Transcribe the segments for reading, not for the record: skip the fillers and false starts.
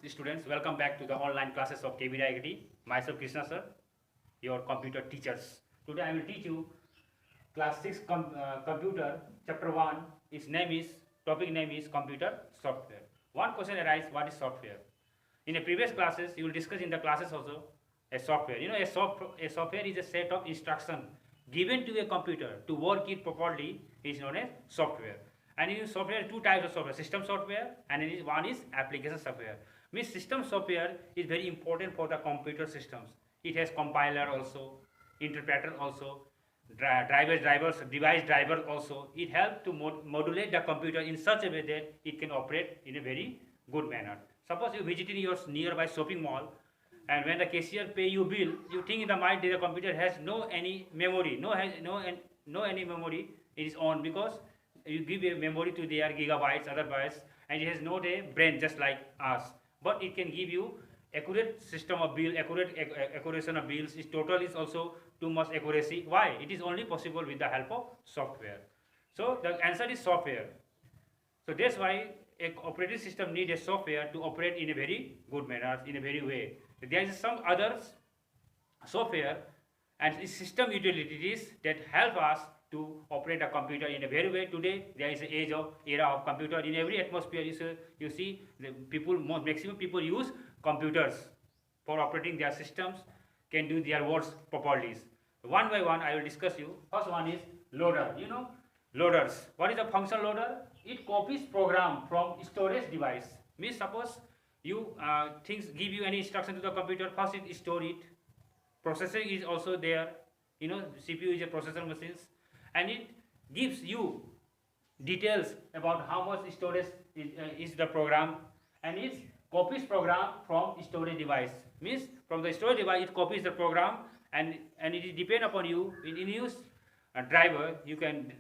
students, welcome back to the online classes of KBD IIT. Myself Krishna sir, your computer teachers. Today I will teach you class 6 computer chapter 1. Its topic name is computer software. One question arises, what is software? In the previous classes you will discuss in the classes also a software. You know, a software is a set of instructions given to a computer to work it properly is known as software. And in software, two types of software: system software and one is application software. Means system software is very important for the computer systems. It has compiler also, interpreter also, device driver also. It helps to modulate the computer in such a way that it can operate in a very good manner. Suppose you visited your nearby shopping mall, and when the cashier pay you bill, you think in the mind that the computer has no any memory, no any memory in its own, because you give a memory to their gigabytes, other bytes, and it has not a brain just like us. But it can give you accurate system of bill, accuracy of bills. Its total is also too much accuracy. Why? It is only possible with the help of software. So the answer is software. So that's why a operating system needs a software to operate in a very good manner, in a very way. There is some other software and system utilities that help us to operate a computer in a very way. Today there is an era of computer. In every atmosphere you see the maximum people use computers for operating their systems, can do their works properly. One by one I will discuss you. First one is loader. You know loaders. What is a function loader? It copies program from storage device. Means suppose you things give you any instruction to the computer, first it store it. Processor is also there. You know, CPU is a processor machines, and it gives you details about how much storage is the program, and it copies program from storage device. Means from the storage device it copies the program, and it is depend upon you. In use driver, you can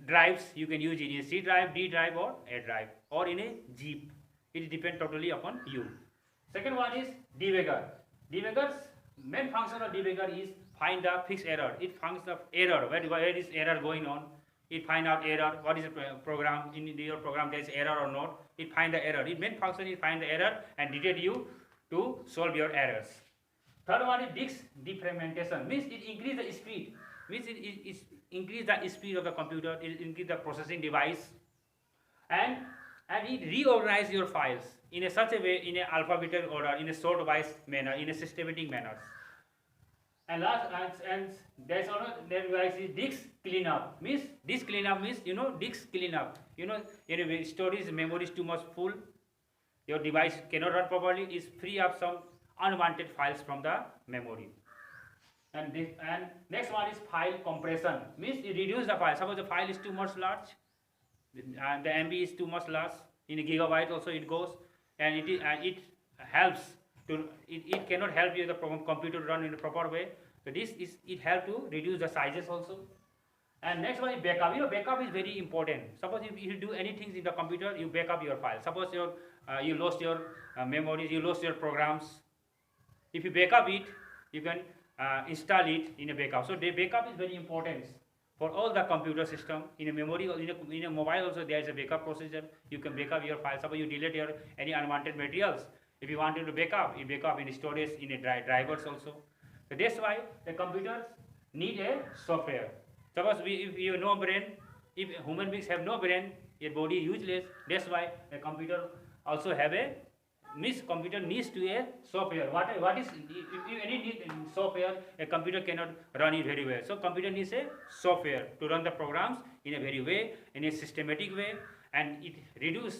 use it in a C drive, D drive, or A drive, or in a Jeep. It depends totally upon you. Second one is debugger. Debugger's main function of debugger is find the fixed error. It finds the error, where is error going on. It find out error, what is the program, in your program there is error or not. It find the error. Its main function is find the error and detect you to solve your errors. Third one is disk defragmentation. Means it increase the speed. Means it increase the speed of the computer. It increase the processing device, and it reorganize your files in a such a way, in an alphabetical order, in a sort-wise manner, in a systematic manner. And last, and there's another device is disk cleanup. Means disk cleanup means, you know, disk cleanup. You know, anyway, storage memory is too much full. Your device cannot run properly. Is free up some unwanted files from the memory. And next one is file compression. Means it reduce the file. Suppose the file is too much large, and the MB is too much large. In a gigabyte also it goes, and it helps to it cannot help you the computer to run in a proper way. So it help to reduce the sizes also. And next one is backup. You know, backup is very important. Suppose if you do anything in the computer, you back up your file. Suppose you lost your memories, you lost your programs. If you back up it, you can install it in a backup. So the backup is very important for all the computer system. In a memory or in a mobile also there is a backup procedure. You can back up your file. Suppose you delete your any unwanted materials. If you wanted to backup, you backup in storage, in a drivers also. So that's why the computers need a software. Suppose if you have no brain, if human beings have no brain, your body is useless. That's why a computer also have a computer needs to a software. What is if any need software, a computer cannot run it very well. So computer needs a software to run the programs in a very way, in a systematic way, and it reduce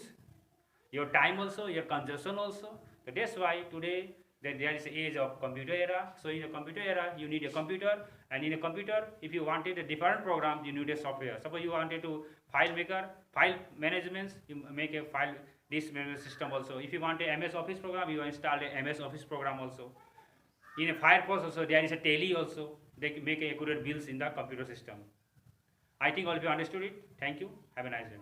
your time also, your consumption also. So that's why today there is an age of computer era. So in a computer era, you need a computer, and in a computer, if you wanted a different program, you need a software. Suppose you wanted to file management, you make a file this management system also. If you want a MS Office program, you install a MS Office program also. In a Firefox also, there is a Tele also. They make accurate bills in the computer system. I think all of you understood it. Thank you. Have a nice day.